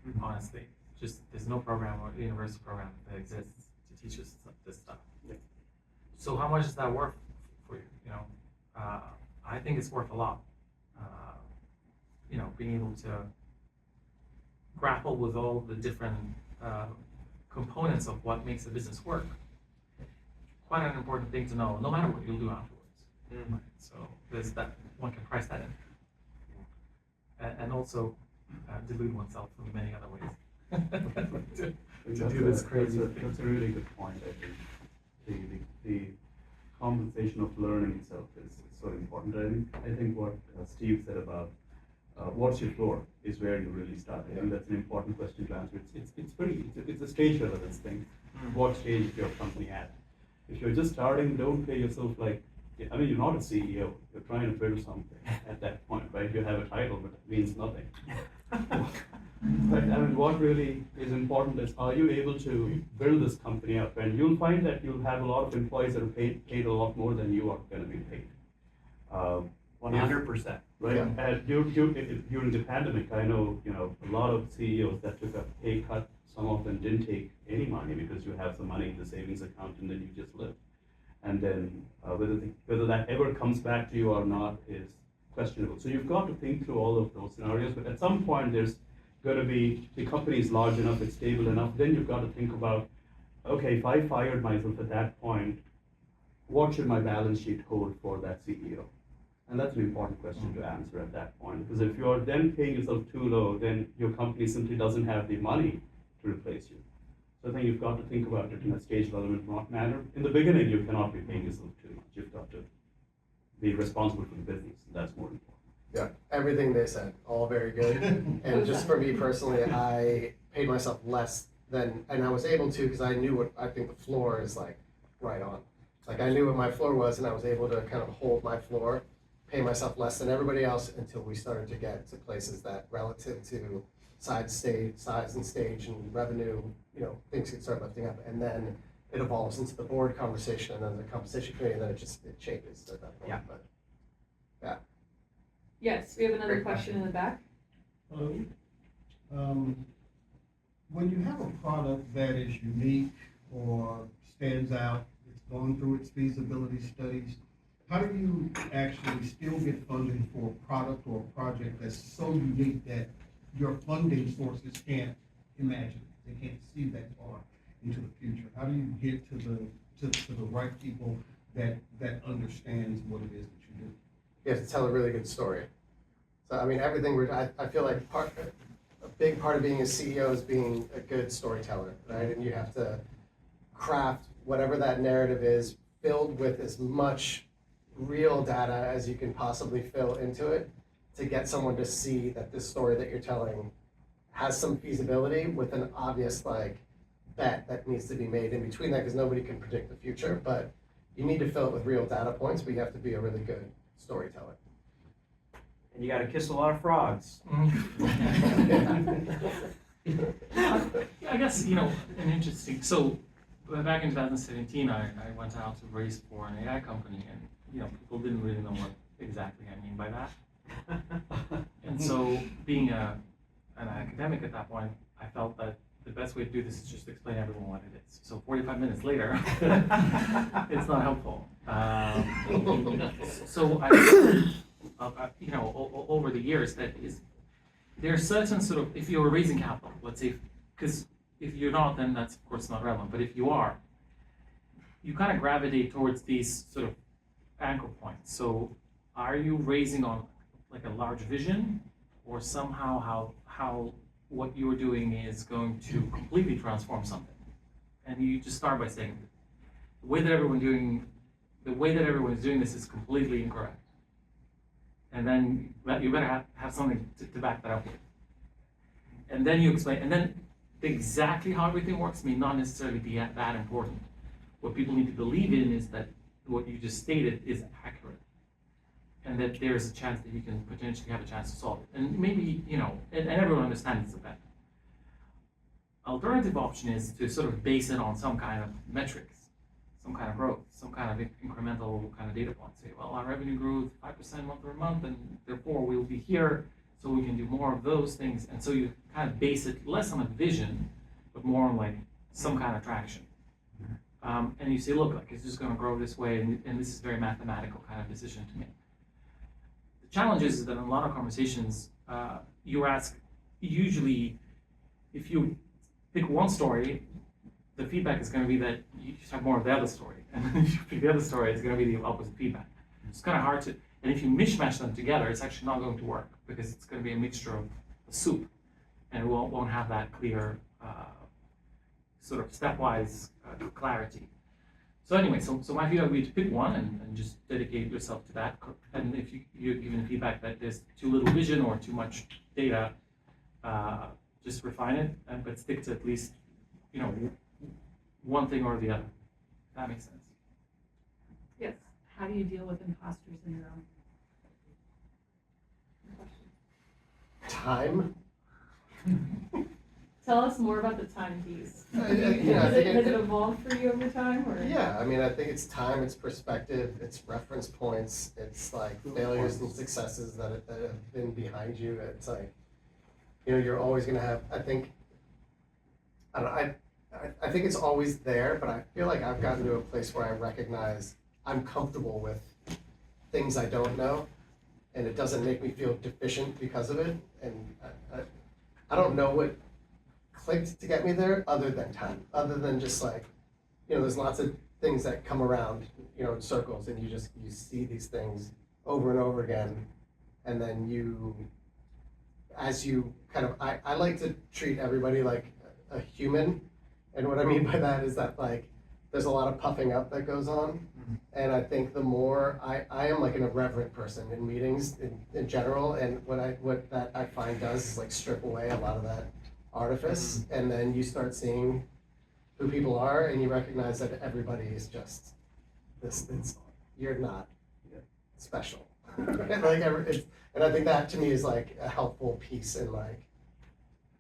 it, honestly. Just there's no program or university program that exists to teach us this stuff. Yeah. So how much is that worth for you? You know, I think it's worth a lot. You know, being able to grapple with all the different components of what makes a business work. Quite an important thing to know, no matter what you'll do afterwards. Right? So there's that, one can price that in. And also delude oneself in many other ways. to do this crazy thing. That's a really good point, I think. The compensation of learning itself is so important. I think what Steve said about what's your floor is where you really start. I think that's an important question to answer. It's a stage relevance thing. What stage is your company at? If you're just starting, don't pay yourself like, I mean, you're not a CEO. You're trying to build something at that point, right? You have a title, but it means nothing. But I mean, what really is important is, are you able to build this company up? And you'll find that you'll have a lot of employees that are paid a lot more than you are going to be paid. 100%. Right? Yeah. And during the pandemic, I know, a lot of CEOs that took a pay cut. Some of them didn't take any money because you have some money in the savings account and then you just live. And then whether that ever comes back to you or not is questionable. So you've got to think through all of those scenarios. But at some point, there's going to be, the company is large enough, it's stable enough. Then you've got to think about, okay, if I fired myself at that point, what should my balance sheet hold for that CEO? And that's an important question to answer at that point. Because if you're then paying yourself too low, then your company simply doesn't have the money to replace you. So I think you've got to think about it in a stage relevant manner. In the beginning, you cannot be paying yourself too much. You've got to be responsible for the business. That's more important. Yeah, everything they said, all very good. And just for me personally, I paid myself less than, and I was able to because I knew what I think the floor is like right on. Like I knew what my floor was and I was able to kind of hold my floor, pay myself less than everybody else until we started to get to places that relative to size and stage and revenue, things could start lifting up. And then it evolves into the board conversation and then the compensation committee and then it changes at that point. Yeah. But yeah. Yes, we have another Great question in the back. When you have a product that is unique or stands out, it's gone through its feasibility studies, how do you actually still get funding for a product or a project that's so unique that your funding sources can't imagine it? They can't see that far into the future. How do you get to the right people that understands what it is that you do? You have to tell a really good story. So I mean, everything I feel like a big part of being a CEO is being a good storyteller, right? And you have to craft whatever that narrative is, filled with as much real data as you can possibly fill into it to get someone to see that this story that you're telling has some feasibility with an obvious bet that needs to be made in between that, because nobody can predict the future, but you need to fill it with real data points, but you have to be a really good storyteller. And you got to kiss a lot of frogs. I guess, an interesting, so back in 2017, I went out to raise for an AI company and, people didn't really know what exactly I mean by that. And so being an academic at that point, I felt that the best way to do this is just to explain to everyone what it is. So 45 minutes later, it's not helpful. So over the years, there's certain sort of, if you're raising capital, let's say, because if you're not, then that's of course not relevant. But if you are, you kind of gravitate towards these sort of anchor points. So are you raising on like a large vision, or somehow how what you're doing is going to completely transform something? And you just start by saying the way that everyone's doing this is completely incorrect. And then you better have something to back that up with. And then you explain, and then exactly how everything works may not necessarily be that important. what people need to believe in is that what you just stated is accurate, and that there's a chance that you can potentially have a chance to solve it. And maybe, and everyone understands it's a bet. Alternative option is to sort of base it on some kind of metrics, some kind of growth, some kind of incremental kind of data point. Say, well, our revenue grew 5% month over month, and therefore we'll be here, so we can do more of those things. And so you kind of base it less on a vision, but more on like some kind of traction. And you say, look, like it's just going to grow this way, and this is a very mathematical kind of decision to make. The challenge is that in a lot of conversations, you ask, usually, if you pick one story, the feedback is going to be that you just have more of the other story. And then if you pick the other story, it's going to be the opposite feedback. It's kind of hard to, and if you mishmash them together, it's actually not going to work because it's going to be a mixture of a soup, and it won't have that clear sort of stepwise clarity. So anyway, so my feedback would be to pick one and just dedicate yourself to that. And if you're given feedback that there's too little vision or too much data, just refine it, but stick to at least, one thing or the other. If that makes sense. Yes. How do you deal with imposter syndrome? Time. Tell us more about the time piece. Yeah, Has it evolved for you over time, or? Yeah, I mean, I think it's time, it's perspective, it's reference points, it's like failures and successes that have been behind you. It's like, you're always gonna have, I think it's always there, but I feel like I've gotten to a place where I recognize I'm comfortable with things I don't know, and it doesn't make me feel deficient because of it. And I don't know what clicked to get me there other than time, other than just like, there's lots of things that come around, in circles, and you see these things over and over again, and then as you kind of, I like to treat everybody like a human, and what I mean by that is that like, there's a lot of puffing up that goes on, and I think the more, I am like an irreverent person in meetings in general, and what that I find does is like strip away a lot of that artifice, and then you start seeing who people are, and you recognize that everybody is just this. You're not special, and I think that to me is like a helpful piece in like,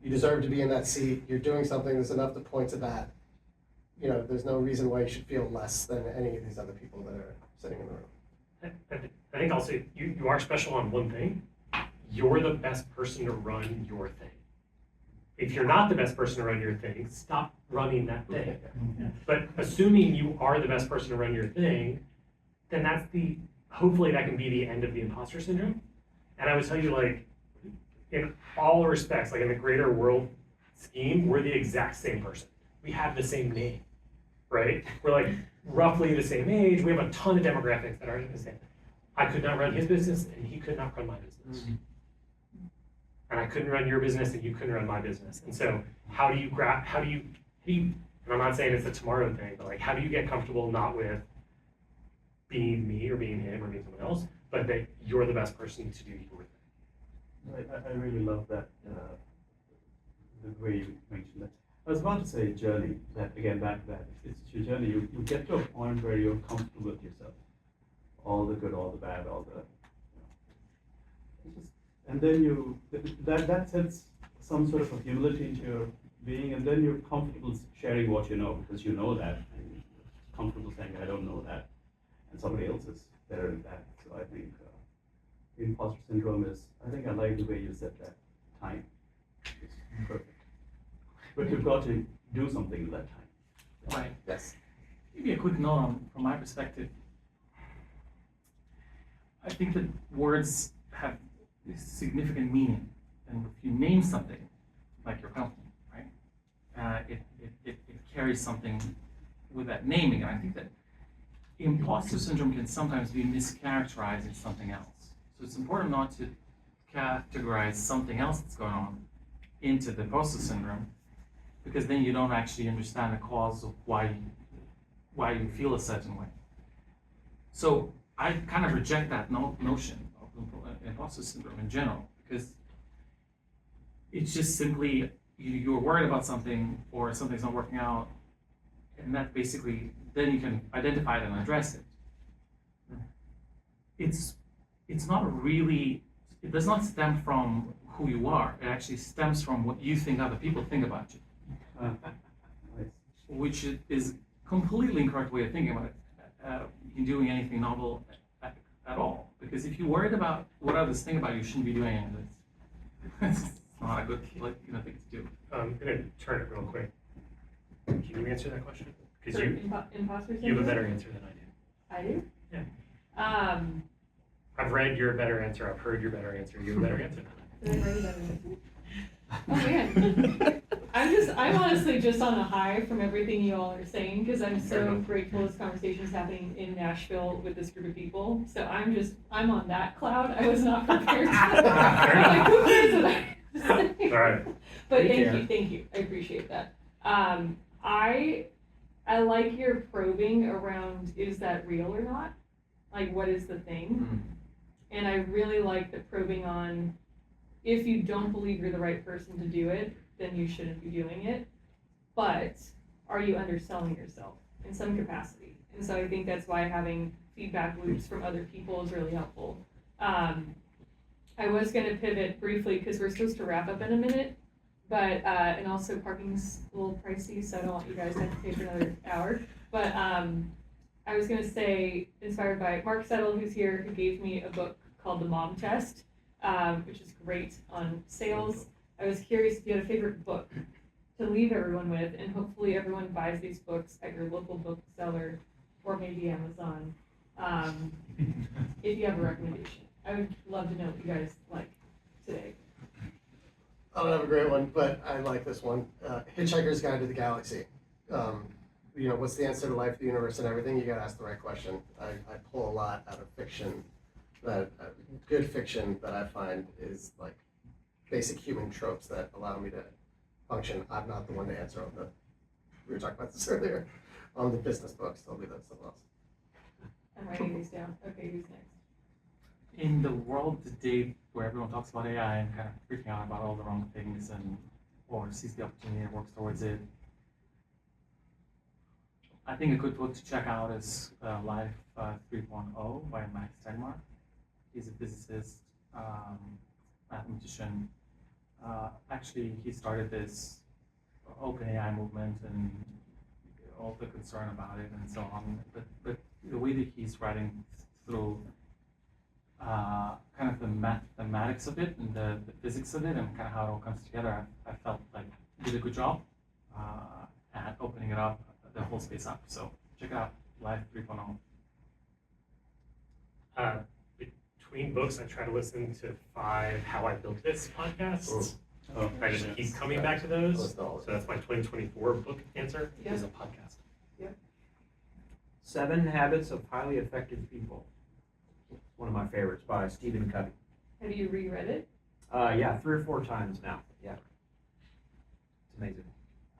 you deserve to be in that seat. You're doing something that's enough to point to that. There's no reason why you should feel less than any of these other people that are sitting in the room. I think also you are special on one thing. You're the best person to run your thing. If you're not the best person to run your thing, stop running that thing. But assuming you are the best person to run your thing, then hopefully that can be the end of the imposter syndrome. And I would tell you, like, in all respects, like in the greater world scheme, we're the exact same person. We have the same name, right? We're like roughly the same age. We have a ton of demographics that are the same. I could not run his business, and he could not run my business. And I couldn't run your business, and you couldn't run my business. And so how do you, and I'm not saying it's a tomorrow thing, but like, how do you get comfortable not with being me or being him or being someone else, but that you're the best person to do your thing? I really love that, the way you mentioned that. I was about to say journey, that again, back to that. It's your journey. You get to a point where you're comfortable with yourself. All the good, all the bad, all the, and then that sets some sort of a humility into your being, and then you're comfortable sharing what you know, because you know that, and you're comfortable saying, I don't know that, and somebody else is better than that. So I think imposter syndrome is, I think I like the way you said that, time. It's perfect. But you've got to do something in that time. Right. Yes. Maybe a quick note from my perspective. I think that words have significant meaning, and if you name something, like your company, right, it carries something with that naming, and I think that imposter syndrome can sometimes be mischaracterized as something else. So it's important not to categorize something else that's going on into the imposter syndrome, because then you don't actually understand the cause of why you feel a certain way. So I kind of reject that notion of imposter syndrome in general, because it's just simply you're worried about something or something's not working out, and that basically, then you can identify it and address it. It's not really, it does not stem from who you are, it actually stems from what you think other people think about you, Nice. which is completely incorrect way of thinking about it, in doing anything novel at all. Because if you're worried about what others think about you, you shouldn't be doing any of this. It's not a good thing to do. I'm gonna turn it real quick. Can you answer that question? Because For you imposter have a syndrome? better answer than I do. I do? Yeah. I've read your better answer, I've heard your better answer, you have a better answer than I do. Did I write it down? Oh man. I'm honestly just on a high from everything you all are saying, because I'm Fair so enough. grateful this conversation's happening in Nashville with this group of people. So I'm on that cloud. I was not prepared. Like, who cares what I have to say? All right. But We care. thank you, I appreciate that. I like your probing around, is that real or not? Like, what is the thing? And I really like the probing on, if you don't believe you're the right person to do it, then you shouldn't be doing it. But are you underselling yourself in some capacity? And so I think that's why having feedback loops from other people is really helpful. I was gonna pivot briefly because we're supposed to wrap up in a minute, but, and also parking's a little pricey, so I don't want you guys to have to pay for another hour. But I was gonna say, inspired by Mark Settle, who's here, who gave me a book called The Mom Test, which is great on sales. I was curious if you had a favorite book to leave everyone with, and hopefully everyone buys these books at your local bookseller or maybe Amazon. If you have a recommendation, I would love to know what you guys like today. I don't have a great one, but I like this one. Hitchhiker's Guide to the Galaxy. What's the answer to life, the universe, and everything? You gotta ask the right question. I pull a lot out of fiction, good fiction that I find is like basic human tropes that allow me to function. I'm not the one to answer on we were talking about this earlier, on the business books. I'll leave that to someone else. I'm writing these down. Okay, who's next? In the world today where everyone talks about AI and kind of freaking out about all the wrong things or sees the opportunity and works towards it, I think a good book to check out is Life 3.0 by Max Tegmark. He's a physicist, mathematician. Actually, he started this open AI movement and all the concern about it and so on. But the way that he's writing through kind of the mathematics of it and the physics of it and kind of how it all comes together, I felt like he did a good job at opening it up, the whole space up. So check it out, Life 3.0. Between books, I try to listen to 5 How I Built This podcasts. Oh, I just keep coming back to those. Listen to all of So that's my 2024 book answer, Yeah. is a podcast. 7 Habits of Highly Effective People. One of my favorites by Stephen Covey. Have you reread it? Yeah, 3 or 4 times now. Yeah. It's amazing.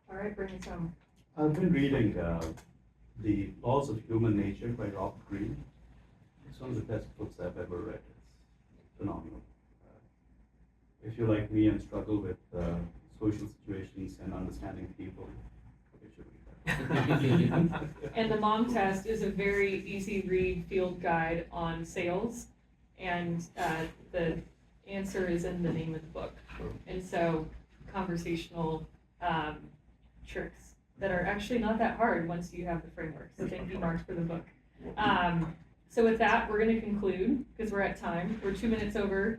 All right, bring us home. I've been reading The Laws of Human Nature by Robert Greene. It's one of the best books I've ever read. It's phenomenal. If you're like me and struggle with social situations and understanding people, you should read that. And the Mom Test is a very easy read field guide on sales, and the answer is in the name of the book. And so conversational tricks that are actually not that hard once you have the framework. So thank you, Mark, for the book. So with that, we're going to conclude because we're at time. We're 2 minutes over.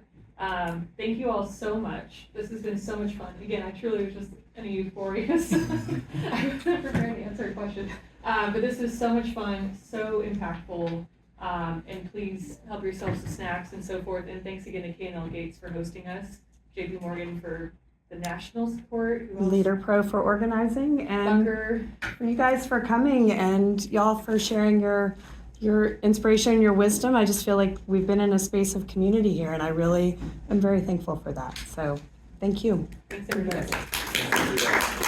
Thank you all so much. This has been so much fun. Again, I truly was just in a euphoria. So I was not prepared to answer a question. But this is so much fun, so impactful. And please help yourselves to snacks and so forth. And thanks again to K&L Gates for hosting us, JP Morgan for the national support. Who else? Leader Pro for organizing, and Mucker. for you guys for coming, and y'all for sharing your inspiration and your wisdom. I just feel like we've been in a space of community here, and I really am very thankful for that. So thank you. Thanks everybody. Thank you.